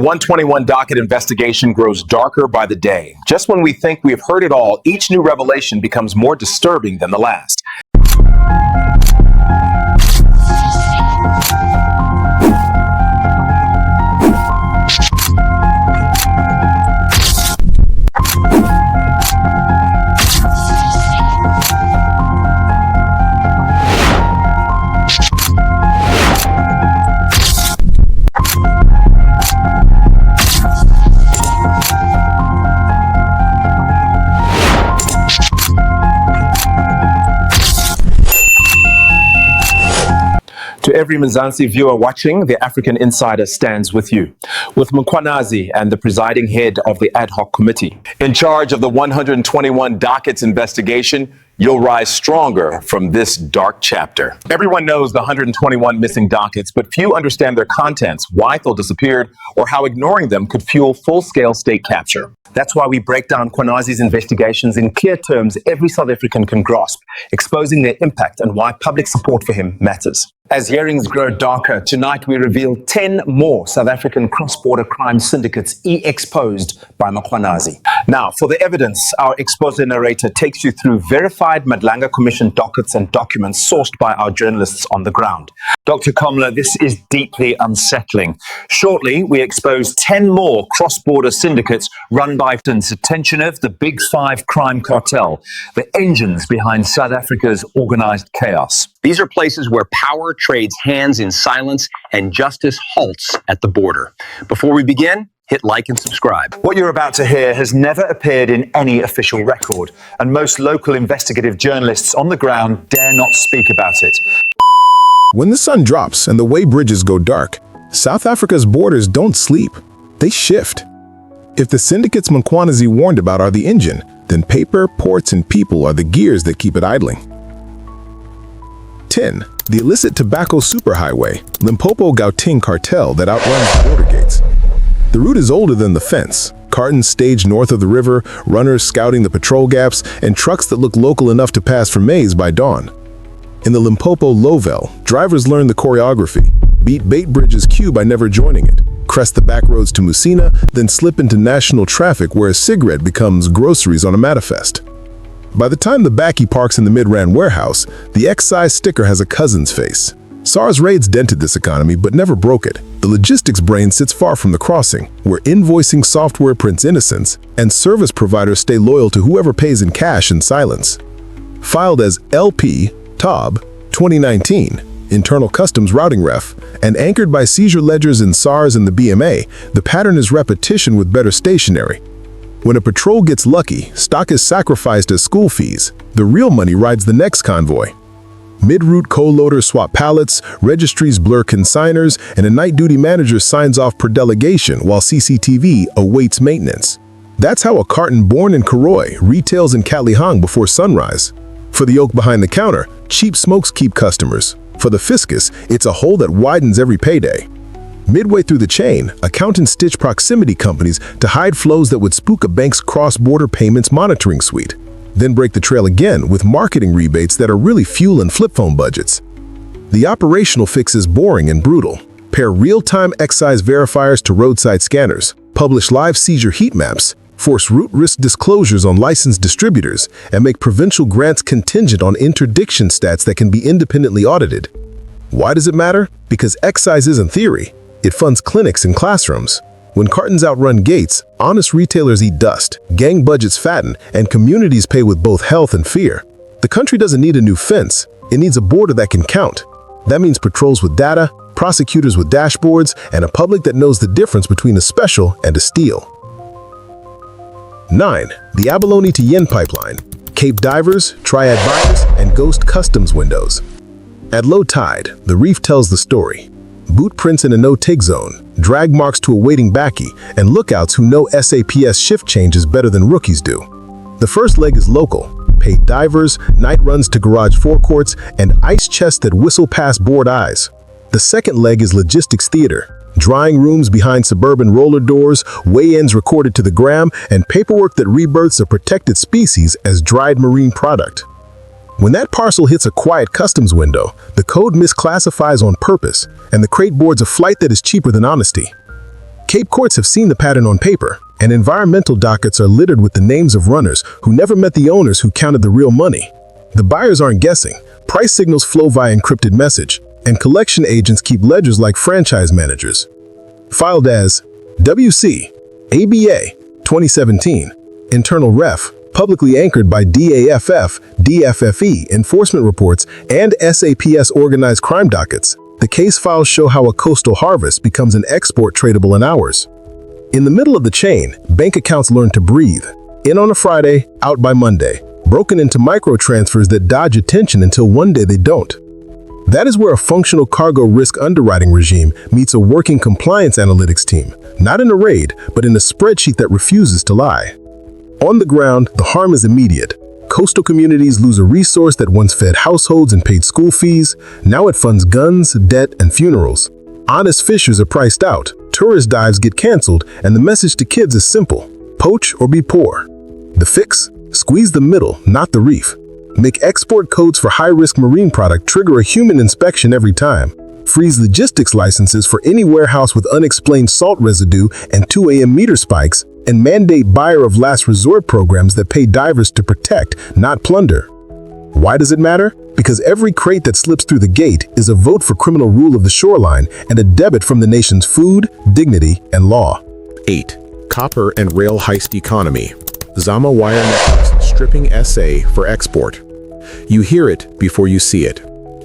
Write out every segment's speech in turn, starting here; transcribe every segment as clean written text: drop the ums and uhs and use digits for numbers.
121 docket investigation grows darker by the day. Just when we think we have heard it all, each new revelation becomes more disturbing than the last. To every Mzansi viewer watching, the African Insider stands with you, with Mkhwanazi and the presiding head of the ad hoc committee. In charge of the 121 dockets investigation, you'll rise stronger from this dark chapter. Everyone knows the 121 missing dockets, but few understand their contents, why they disappeared, or how ignoring them could fuel full-scale state capture. That's why we break down Mkhwanazi's investigations in clear terms every South African can grasp, exposing their impact and why public support for him matters. As hearings grow darker, tonight we reveal 10 more South African cross-border crime syndicates exposed by Mkhwanazi. Now, for the evidence, our exposé narrator takes you through verified Nhlanhla Commission dockets and documents sourced by our journalists on the ground. Dr. Komla, this is deeply unsettling. Shortly, we expose 10 more cross-border syndicates run by Syndicate, the Big Five crime cartel, the engines behind South Africa's organized chaos. These are places where power trades hands in silence and justice halts at the border. Before we begin, hit like and subscribe. What you're about to hear has never appeared in any official record, and most local investigative journalists on the ground dare not speak about it. When the sun drops and the way bridges go dark, South Africa's borders don't sleep, they shift. If the syndicates Mkhwanazi warned about are the engine, then paper, ports, and people are the gears that keep it idling. 10. The illicit tobacco superhighway, Limpopo-Gauteng cartel that outruns the border gates. The route is older than the fence. Cartons staged north of the river, runners scouting the patrol gaps, and trucks that look local enough to pass for maize by dawn. In the Limpopo Lowveld, drivers learn the choreography, beat Bait Bridge's queue by never joining it, crest the back roads to Musina, then slip into national traffic where a cigarette becomes groceries on a manifest. By the time the Backie parks in the Midrand warehouse, the excise sticker has a cousin's face. SARS raids dented this economy but never broke it. The logistics brain sits far from the crossing, where invoicing software prints innocence, and service providers stay loyal to whoever pays in cash and silence. Filed as LP TOB 2019, Internal Customs Routing Ref, and anchored by seizure ledgers in SARS and the BMA, the pattern is repetition with better stationery. When a patrol gets lucky, stock is sacrificed as school fees. The real money rides the next convoy. Mid-route co-loaders swap pallets, registries blur consigners, and a night duty manager signs off per delegation while CCTV awaits maintenance. That's how a carton born in Karoi retails in Katlehong before sunrise. For the oak behind the counter, cheap smokes keep customers. For the fiscus, it's a hole that widens every payday. Midway through the chain, accountants stitch proximity companies to hide flows that would spook a bank's cross-border payments monitoring suite. Then break the trail again with marketing rebates that are really fuel and flip phone budgets. The operational fix is boring and brutal. Pair real-time excise verifiers to roadside scanners, publish live seizure heat maps, force route risk disclosures on licensed distributors, and make provincial grants contingent on interdiction stats that can be independently audited. Why does it matter? Because excise isn't theory. It funds clinics and classrooms. When cartons outrun gates, honest retailers eat dust, gang budgets fatten, and communities pay with both health and fear. The country doesn't need a new fence. It needs a border that can count. That means patrols with data, prosecutors with dashboards, and a public that knows the difference between a special and a steal. 9. The Abalone to Yen pipeline, Cape divers, Triad buyers, and ghost customs windows. At low tide, the reef tells the story. Boot prints in a no-take zone, drag marks to a waiting Backie, and lookouts who know SAPS shift changes better than rookies do. The first leg is local, paid divers, night runs to garage forecourts, and ice chests that whistle past bored eyes. The second leg is logistics theater, drying rooms behind suburban roller doors, weigh-ins recorded to the gram, and paperwork that rebirths a protected species as dried marine product. When that parcel hits a quiet customs window, the code misclassifies on purpose, and the crate boards a flight that is cheaper than honesty. Cape courts have seen the pattern on paper, and environmental dockets are littered with the names of runners who never met the owners who counted the real money. The buyers aren't guessing. Price signals flow via encrypted message, and collection agents keep ledgers like franchise managers. Filed as WC, ABA, 2017, internal ref, publicly anchored by DAFF, DFFE enforcement reports, and SAPS organized crime dockets, the case files show how a coastal harvest becomes an export tradable in hours. In the middle of the chain, bank accounts learn to breathe. In on a Friday, out by Monday, broken into micro-transfers that dodge attention until one day they don't. That is where a functional cargo risk underwriting regime meets a working compliance analytics team, not in a raid, but in a spreadsheet that refuses to lie. On the ground, the harm is immediate. Coastal communities lose a resource that once fed households and paid school fees. Now it funds guns, debt, and funerals. Honest fishers are priced out, tourist dives get canceled, and the message to kids is simple: poach or be poor. The fix? Squeeze the middle, not the reef. Make export codes for high-risk marine product trigger a human inspection every time. Freeze logistics licenses for any warehouse with unexplained salt residue and 2 a.m. meter spikes, and mandate buyer of last resort programs that pay divers to protect, not plunder. Why does it matter? Because every crate that slips through the gate is a vote for criminal rule of the shoreline and a debit from the nation's food, dignity, and law. 8. Copper and rail heist economy. Zama wire networks stripping SA for export. You hear it before you see it.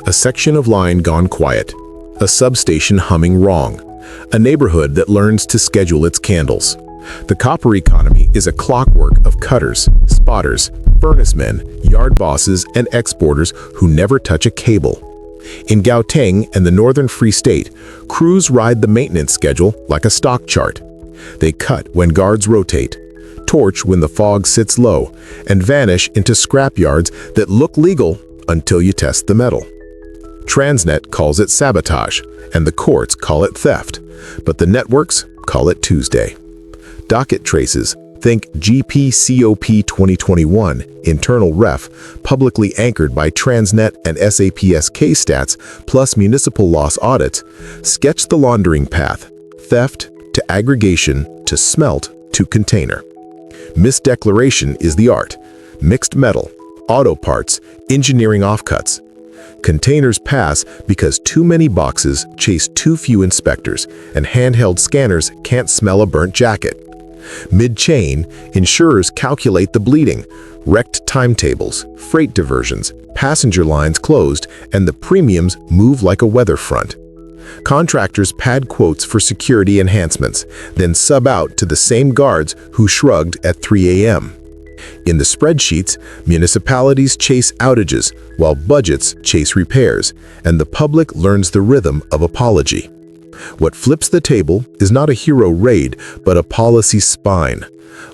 A section of line gone quiet. A substation humming wrong. A neighborhood that learns to schedule its candles. The copper economy is a clockwork of cutters, spotters, furnace men, yard bosses, and exporters who never touch a cable. In Gauteng and the Northern Free State, crews ride the maintenance schedule like a stock chart. They cut when guards rotate, torch when the fog sits low, and vanish into scrapyards that look legal until you test the metal. Transnet calls it sabotage, and the courts call it theft, but the networks call it Tuesday. Docket traces, think GPCOP 2021, internal ref, publicly anchored by Transnet and SAPS case stats, plus municipal loss audits, sketch the laundering path, theft to aggregation to smelt to container. Misdeclaration is the art. Mixed metal, auto parts, engineering offcuts. Containers pass because too many boxes chase too few inspectors, and handheld scanners can't smell a burnt jacket. Mid-chain, insurers calculate the bleeding, wrecked timetables, freight diversions, passenger lines closed, and the premiums move like a weather front. Contractors pad quotes for security enhancements, then sub out to the same guards who shrugged at 3 a.m. In the spreadsheets, municipalities chase outages, while budgets chase repairs, and the public learns the rhythm of apology. What flips the table is not a hero raid, but a policy spine.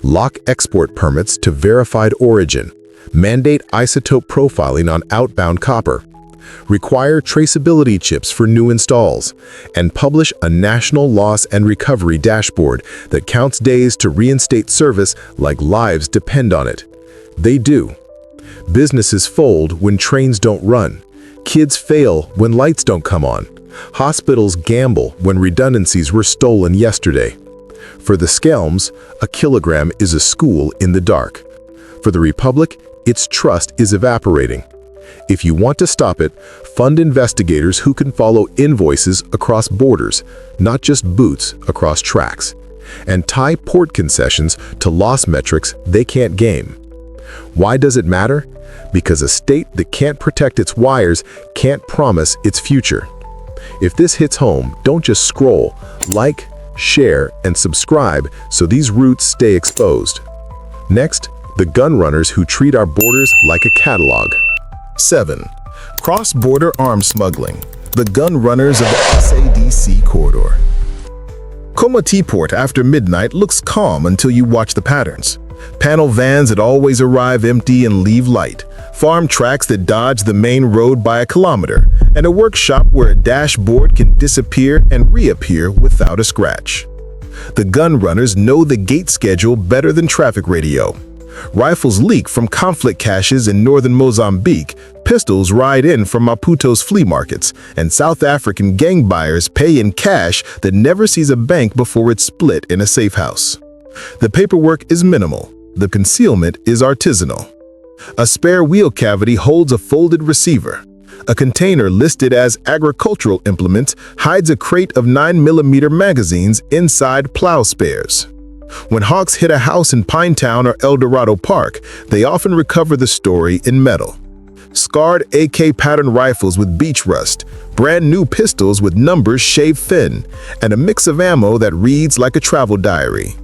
Lock export permits to verified origin. Mandate isotope profiling on outbound copper. Require traceability chips for new installs. And publish a national loss and recovery dashboard that counts days to reinstate service like lives depend on it. They do. Businesses fold when trains don't run. Kids fail when lights don't come on. Hospitals gamble when redundancies were stolen yesterday. For the Skelms, a kilogram is a school in the dark. For the Republic, its trust is evaporating. If you want to stop it, fund investigators who can follow invoices across borders, not just boots across tracks, and tie port concessions to loss metrics they can't game. Why does it matter? Because a state that can't protect its wires can't promise its future. If this hits home, don't just scroll, like, share, and subscribe so these roots stay exposed. Next, the gun runners who treat our borders like a catalog. 7. Cross-border arms smuggling. The gun runners of the SADC corridor. Komati Port after midnight looks calm until you watch the patterns. Panel vans that always arrive empty and leave light. Farm tracks that dodge the main road by a kilometer. And a workshop where a dashboard can disappear and reappear without a scratch. The gun runners know the gate schedule better than traffic radio. Rifles leak from conflict caches in northern Mozambique, pistols ride in from Maputo's flea markets, and South African gang buyers pay in cash that never sees a bank before it's split in a safe house. The paperwork is minimal. The concealment is artisanal. A spare wheel cavity holds a folded receiver. A container listed as agricultural implements hides a crate of 9mm magazines inside plow spares. When hawks hit a house in Pinetown or El Dorado Park, they often recover the story in metal. Scarred AK pattern rifles with beach rust, brand new pistols with numbers shaved thin, and a mix of ammo that reads like a travel diary.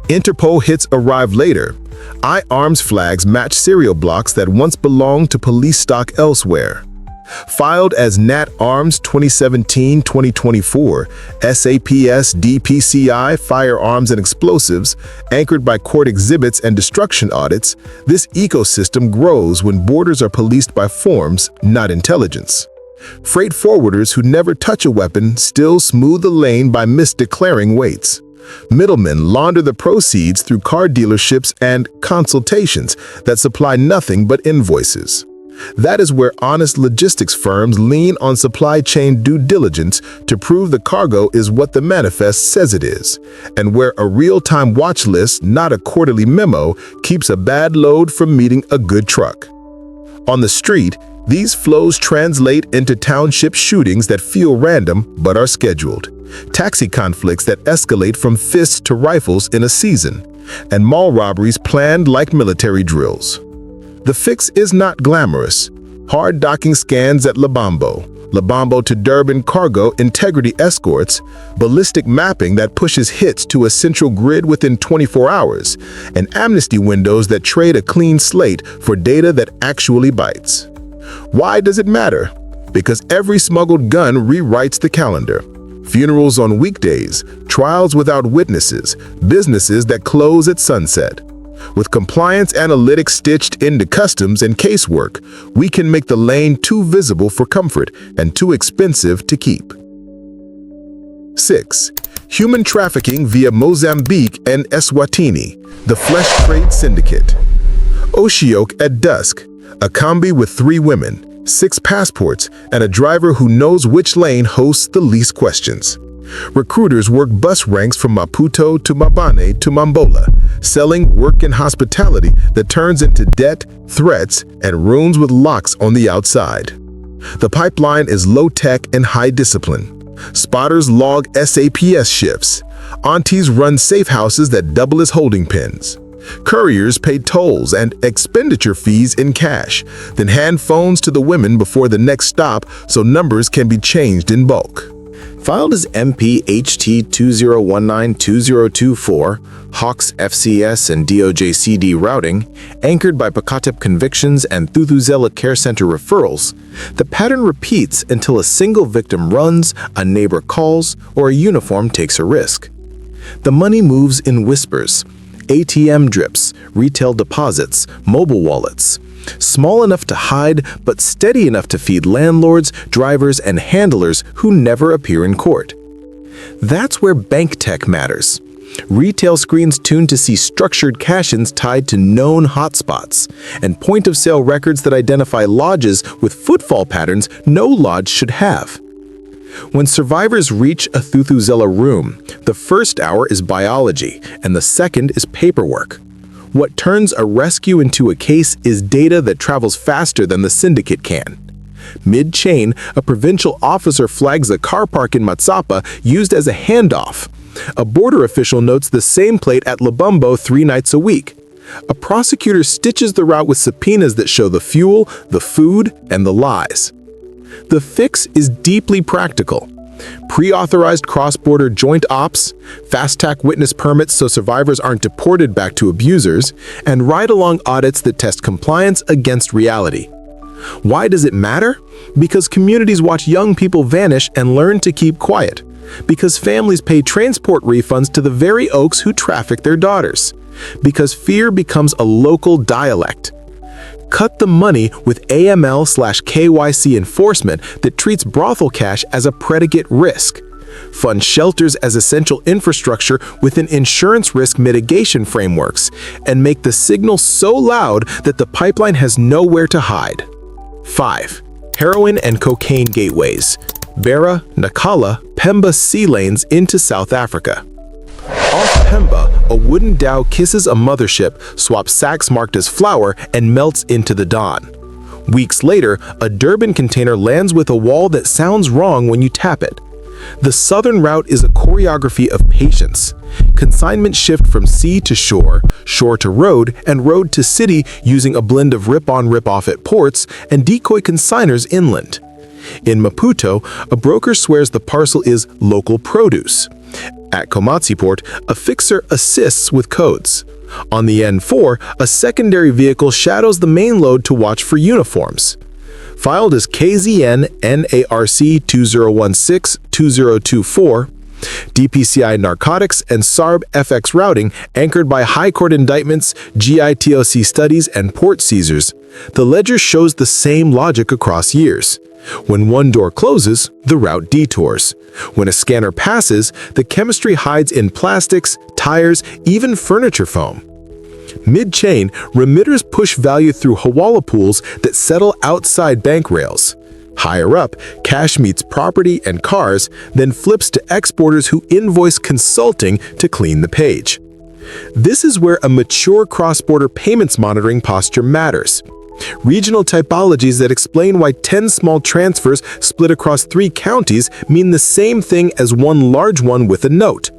Interpol hits arrive later. I-arms flags match serial blocks that once belonged to police stock elsewhere. Filed as Nat Arms 2017-2024, SAPS DPCI Firearms and Explosives, anchored by court exhibits and destruction audits, this ecosystem grows when borders are policed by forms, not intelligence. Freight forwarders who never touch a weapon still smooth the lane by misdeclaring weights. Middlemen launder the proceeds through car dealerships and consultations that supply nothing but invoices. That is where honest logistics firms lean on supply chain due diligence to prove the cargo is what the manifest says it is, and where a real-time watch list, not a quarterly memo, keeps a bad load from meeting a good truck. On the street, these flows translate into township shootings that feel random but are scheduled, taxi conflicts that escalate from fists to rifles in a season, and mall robberies planned like military drills. The fix is not glamorous. Hard docking scans at Lubombo to Durban cargo integrity escorts, ballistic mapping that pushes hits to a central grid within 24 hours, and amnesty windows that trade a clean slate for data that actually bites. Why does it matter? Because every smuggled gun rewrites the calendar. Funerals on weekdays, trials without witnesses, businesses that close at sunset. With compliance analytics stitched into customs and casework, we can make the lane too visible for comfort and too expensive to keep. 6. Human trafficking via Mozambique and Eswatini, the flesh trade syndicate. Oshioke at dusk, a combi with 3 women, 6 passports, and a driver who knows which lane hosts the least questions. Recruiters work bus ranks from Maputo to Mbabane to Mambola, selling work and hospitality that turns into debt, threats, and rooms with locks on the outside. The pipeline is low-tech and high discipline. Spotters log SAPS shifts. Aunties run safe houses that double as holding pens. Couriers pay tolls and expenditure fees in cash, then hand phones to the women before the next stop so numbers can be changed in bulk. Filed as MPHT 2019-2024, Hawks FCS and DOJ CD routing, anchored by Pakatep convictions and Thuthuzela Care Center referrals, the pattern repeats until a single victim runs, a neighbor calls, or a uniform takes a risk. The money moves in whispers. ATM drips, retail deposits, mobile wallets. Small enough to hide, but steady enough to feed landlords, drivers, and handlers who never appear in court. That's where bank tech matters. Retail screens tuned to see structured cash-ins tied to known hotspots, and point-of-sale records that identify lodges with footfall patterns no lodge should have. When survivors reach a Thuthuzela room, the first hour is biology, and the second is paperwork. What turns a rescue into a case is data that travels faster than the syndicate can. Mid-chain, a provincial officer flags a car park in Matsapa used as a handoff. A border official notes the same plate at Lubombo 3 nights a week. A prosecutor stitches the route with subpoenas that show the fuel, the food, and the lies. The fix is deeply practical. Pre-authorized cross-border joint ops, fast-track witness permits so survivors aren't deported back to abusers, and ride-along audits that test compliance against reality. Why does it matter? Because communities watch young people vanish and learn to keep quiet. Because families pay transport refunds to the very oaks who traffic their daughters. Because fear becomes a local dialect. Cut the money with AML/KYC enforcement that treats brothel cash as a predicate risk. Fund shelters as essential infrastructure within insurance risk mitigation frameworks, and make the signal so loud that the pipeline has nowhere to hide. 5. Heroin and cocaine gateways. Beira, Nacala, Pemba sea lanes into South Africa. Off Pemba, a wooden dhow kisses a mothership, swaps sacks marked as flour, and melts into the Don. Weeks later, a Durban container lands with a wall that sounds wrong when you tap it. The southern route is a choreography of patience. Consignments shift from sea to shore, shore to road, and road to city using a blend of rip-on rip-off at ports and decoy consigners inland. In Maputo, a broker swears the parcel is local produce. At Komatsi port, a fixer assists with codes. On the N4, a secondary vehicle shadows the main load to watch for uniforms. Filed as KZN NARC 2016-2024, DPCI Narcotics and SARB FX Routing, anchored by High Court indictments, GITOC studies, and port seizures, the ledger shows the same logic across years. When one door closes, the route detours. When a scanner passes, the chemistry hides in plastics, tires, even furniture foam. Mid-chain, remitters push value through hawala pools that settle outside bank rails. Higher up, cash meets property and cars, then flips to exporters who invoice consulting to clean the page. This is where a mature cross-border payments monitoring posture matters. Regional typologies that explain why 10 small transfers split across 3 counties mean the same thing as one large one with a note.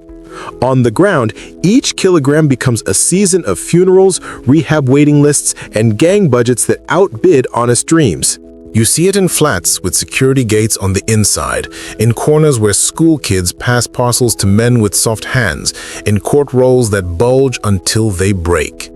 On the ground, each kilogram becomes a season of funerals, rehab waiting lists, and gang budgets that outbid honest dreams. You see it in flats with security gates on the inside, in corners where school kids pass parcels to men with soft hands, in court rolls that bulge until they break.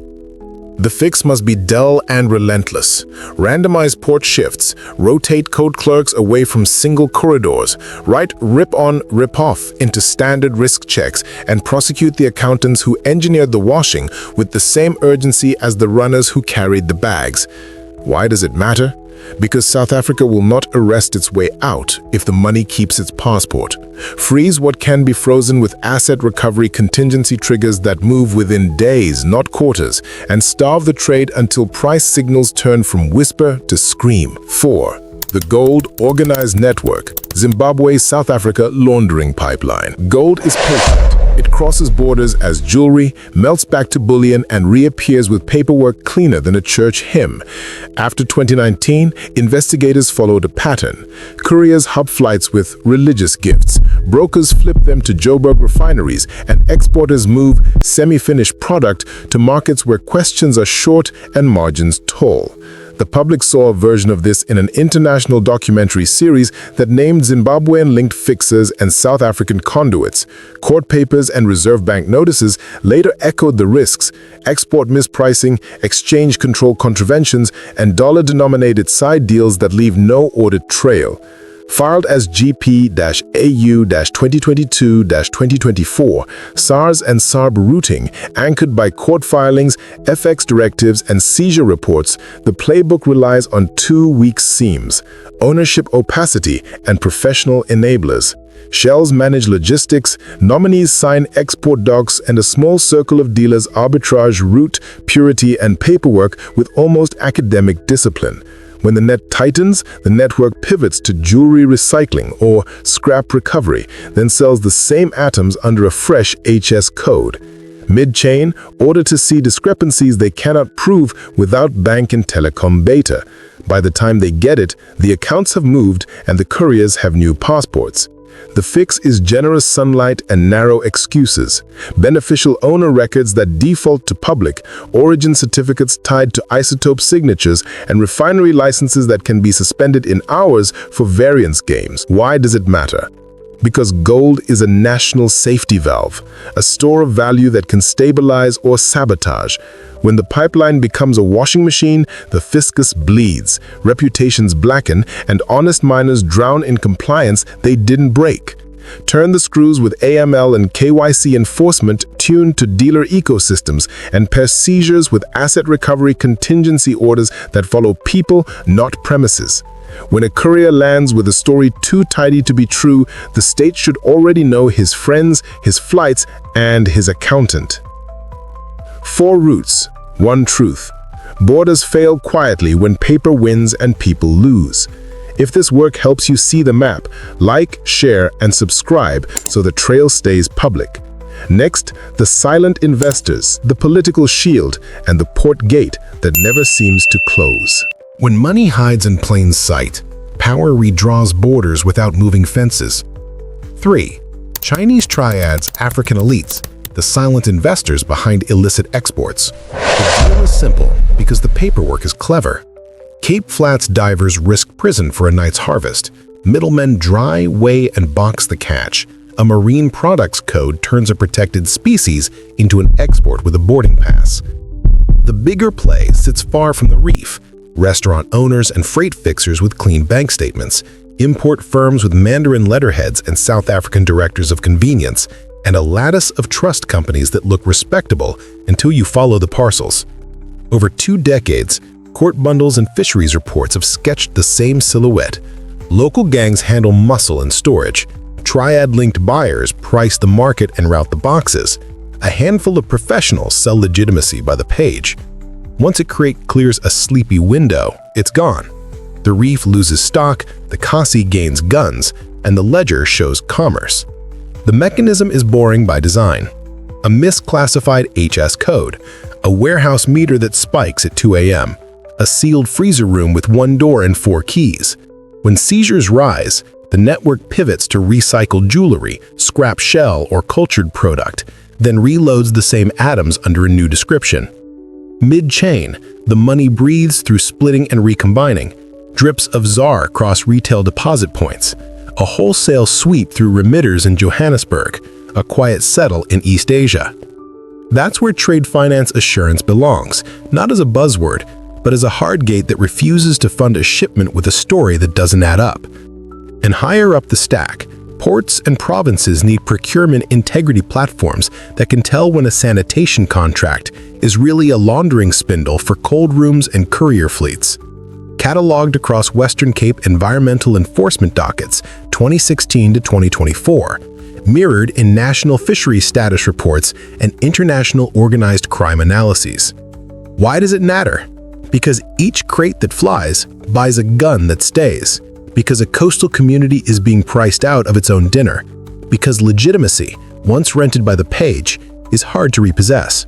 The fix must be dull and relentless. Randomize port shifts, rotate code clerks away from single corridors, write rip-on, rip-off into standard risk checks, and prosecute the accountants who engineered the washing with the same urgency as the runners who carried the bags. Why does it matter? Because South Africa will not arrest its way out if the money keeps its passport. Freeze what can be frozen with asset recovery contingency triggers that move within days, not quarters, and starve the trade until price signals turn from whisper to scream. 4. The Gold Organized Network, Zimbabwe-South Africa laundering pipeline. Gold is patient. It crosses borders as jewelry, melts back to bullion, and reappears with paperwork cleaner than a church hymn. After 2019, investigators followed a pattern. Couriers hub flights with religious gifts. Brokers flip them to Joburg refineries, and exporters move semi-finished product to markets where questions are short and margins tall. The public saw a version of this in an international documentary series that named Zimbabwean-linked fixers and South African conduits. Court papers and Reserve Bank notices later echoed the risks: export mispricing, exchange control contraventions, and dollar-denominated side deals that leave no audit trail. Filed as GP-AU-2022-2024, SARS and SARB routing, anchored by court filings, FX directives, and seizure reports, the playbook relies on 2 weak seams: ownership opacity and professional enablers. Shells manage logistics, nominees sign export docs, and a small circle of dealers arbitrage route, purity, and paperwork with almost academic discipline. When the net tightens, the network pivots to jewelry recycling or scrap recovery, then sells the same atoms under a fresh HS code. Mid-chain, order to see discrepancies they cannot prove without bank and telecom beta. By the time they get it, the accounts have moved and the couriers have new passports. The fix is generous sunlight and narrow excuses, beneficial owner records that default to public, origin certificates tied to isotope signatures, and refinery licenses that can be suspended in hours for variance games. Why does it matter? Because gold is a national safety valve, a store of value that can stabilize or sabotage. When the pipeline becomes a washing machine, the fiscus bleeds, reputations blacken, and honest miners drown in compliance they didn't break. Turn the screws with AML and KYC enforcement tuned to dealer ecosystems, and pair seizures with asset recovery contingency orders that follow people, not premises. When a courier lands with a story too tidy to be true, the state should already know his friends, his flights, and his accountant. 4 routes, 1 truth. borders fail quietly when paper wins and people lose. If this work helps you see the map, like, share, and subscribe so the trail stays public. Next, the silent investors, the political shield, and the port gate that never seems to close. When money hides in plain sight, power redraws borders without moving fences. 3. Chinese triads, African elites, the silent investors behind illicit exports. The deal is simple because the paperwork is clever. Cape Flats divers risk prison for a night's harvest. Middlemen dry, weigh, and box the catch. A marine products code turns a protected species into an export with a boarding pass. The bigger play sits far from the reef. Restaurant owners and freight fixers with clean bank statements, import firms with Mandarin letterheads and South African directors of convenience, and a lattice of trust companies that look respectable until you follow the parcels. Over 2 decades, court bundles and fisheries reports have sketched the same silhouette. Local gangs handle muscle and storage. Triad-linked buyers price the market and route the boxes. A handful of professionals sell legitimacy by the page. Once a crate clears a sleepy window, it's gone. The reef loses stock, the Kasi gains guns, and the ledger shows commerce. The mechanism is boring by design. A misclassified HS code, a warehouse meter that spikes at 2 a.m., a sealed freezer room with 1 door and 4 keys. When seizures rise, the network pivots to recycled jewelry, scrap shell, or cultured product, then reloads the same atoms under a new description. Mid-chain, the money breathes through splitting and recombining. Drips of ZAR cross retail deposit points. A wholesale sweep through remitters in Johannesburg, a quiet settle in East Asia. That's where trade finance assurance belongs, not as a buzzword, but as a hard gate that refuses to fund a shipment with a story that doesn't add up. And higher up the stack, ports and provinces need procurement integrity platforms that can tell when a sanitation contract is really a laundering spindle for cold rooms and courier fleets. Cataloged across Western Cape environmental enforcement dockets 2016 to 2024, mirrored in national fisheries status reports and international organized crime analyses. Why does it matter? Because each crate that flies buys a gun that stays. Because a coastal community is being priced out of its own dinner. Because legitimacy, once rented by the page, is hard to repossess.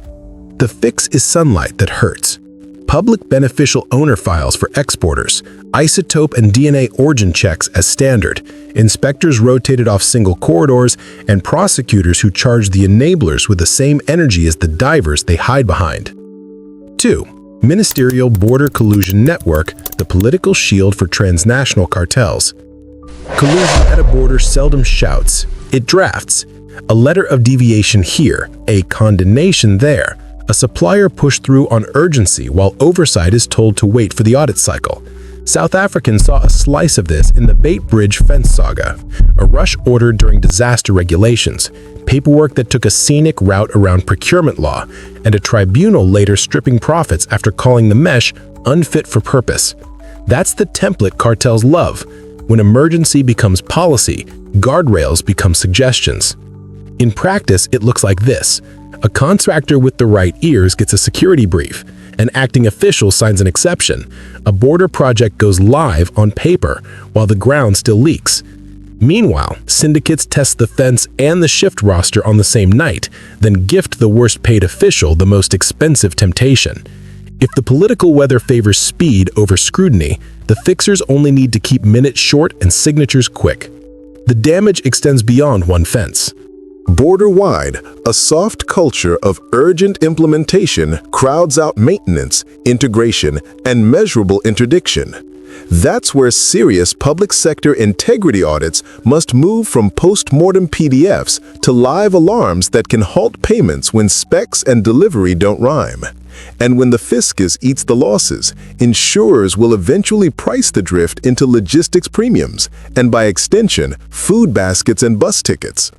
The fix is sunlight that hurts. Public beneficial owner files for exporters, isotope and DNA origin checks as standard, inspectors rotated off single corridors, and prosecutors who charge the enablers with the same energy as the divers they hide behind. 2. Ministerial Border Collusion Network, the political shield for transnational cartels. Collusion at a border seldom shouts, it drafts. A letter of deviation here, a condemnation there. A supplier pushed through on urgency while oversight is told to wait for the audit cycle. South Africans saw a slice of this in the Bait Bridge fence saga, a rush order during disaster regulations, paperwork that took a scenic route around procurement law, and a tribunal later stripping profits after calling the mesh unfit for purpose. That's the template cartels love. When emergency becomes policy, guardrails become suggestions. In practice, it looks like this. A contractor with the right ears gets a security brief. An acting official signs an exception. A border project goes live on paper while the ground still leaks. Meanwhile, syndicates test the fence and the shift roster on the same night, then gift the worst-paid official the most expensive temptation. If the political weather favors speed over scrutiny, the fixers only need to keep minutes short and signatures quick. The damage extends beyond one fence. Border-wide, a soft culture of urgent implementation crowds out maintenance, integration, and measurable interdiction. That's where serious public sector integrity audits must move from post-mortem PDFs to live alarms that can halt payments when specs and delivery don't rhyme. And when the fiscus eats the losses, insurers will eventually price the drift into logistics premiums, and by extension, food baskets and bus tickets.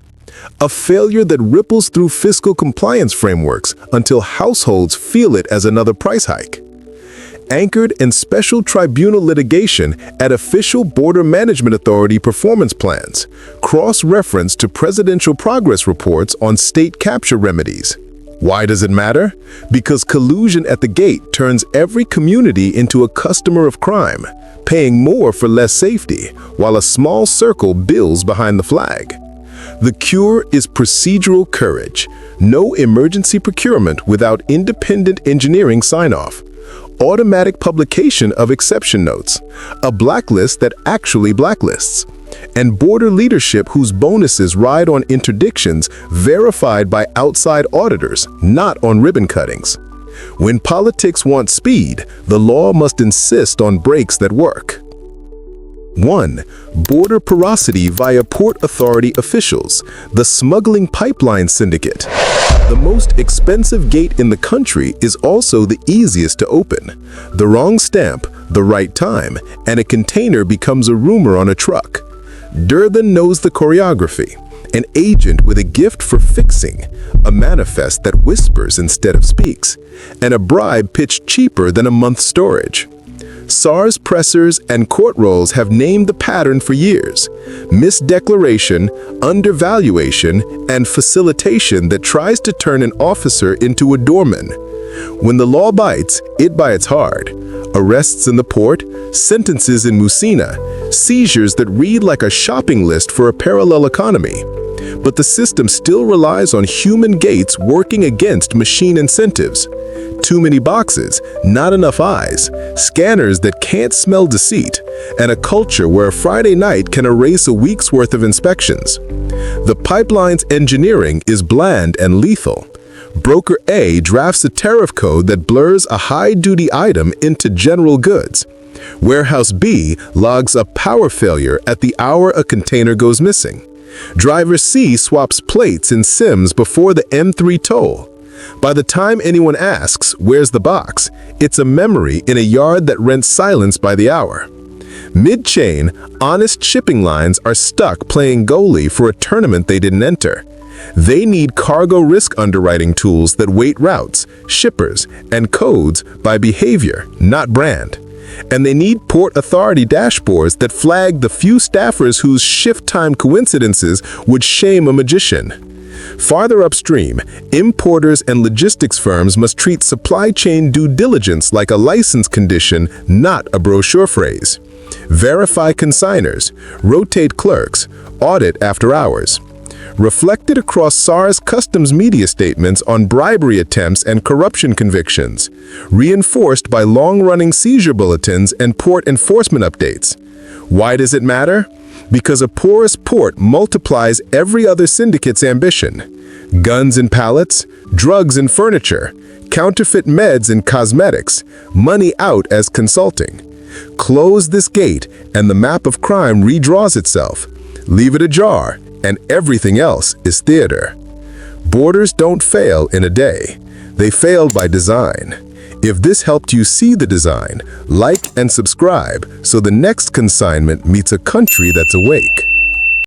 A failure that ripples through fiscal compliance frameworks until households feel it as another price hike. Anchored in special tribunal litigation at official Border Management Authority performance plans, cross-reference to presidential progress reports on state capture remedies. Why does it matter? Because collusion at the gate turns every community into a customer of crime, paying more for less safety, while a small circle builds behind the flag. The cure is procedural courage. No emergency procurement without independent engineering sign-off. Automatic publication of exception notes. A blacklist that actually blacklists. And border leadership whose bonuses ride on interdictions verified by outside auditors, not on ribbon cuttings. When politics want speed, the law must insist on brakes that work. 1. Border porosity via Port Authority officials, the smuggling pipeline syndicate. The most expensive gate in the country is also the easiest to open. The wrong stamp, the right time, and a container becomes a rumor on a truck. Durban knows the choreography. An agent with a gift for fixing, a manifest that whispers instead of speaks, and a bribe pitched cheaper than a month's storage. SARS pressers and court rolls have named the pattern for years. Misdeclaration, undervaluation, and facilitation that tries to turn an officer into a doorman. When the law bites, it bites hard. Arrests in the port, sentences in Musina, seizures that read like a shopping list for a parallel economy. But the system still relies on human gates working against machine incentives. Too many boxes, not enough eyes, scanners that can't smell deceit, and a culture where a Friday night can erase a week's worth of inspections. The pipeline's engineering is bland and lethal. Broker A drafts a tariff code that blurs a high-duty item into general goods. Warehouse B logs a power failure at the hour a container goes missing. Driver C swaps plates in Sims before the M3 toll. By the time anyone asks, "Where's the box?" it's a memory in a yard that rents silence by the hour. Mid-chain, honest shipping lines are stuck playing goalie for a tournament they didn't enter. They need cargo risk underwriting tools that weight routes, shippers, and codes by behavior, not brand. And they need Port Authority dashboards that flag the few staffers whose shift time coincidences would shame a magician. Farther upstream, importers and logistics firms must treat supply chain due diligence like a license condition, not a brochure phrase. Verify consigners, rotate clerks, audit after hours. Reflected across SARS customs media statements on bribery attempts and corruption convictions, reinforced by long-running seizure bulletins and port enforcement updates. Why does it matter? Because a porous port multiplies every other syndicate's ambition. Guns and pallets, drugs and furniture, counterfeit meds and cosmetics, money out as consulting. Close this gate and the map of crime redraws itself. Leave it ajar, and everything else is theater. Borders don't fail in a day. They fail by design. If this helped you see the design, like and subscribe so the next consignment meets a country that's awake.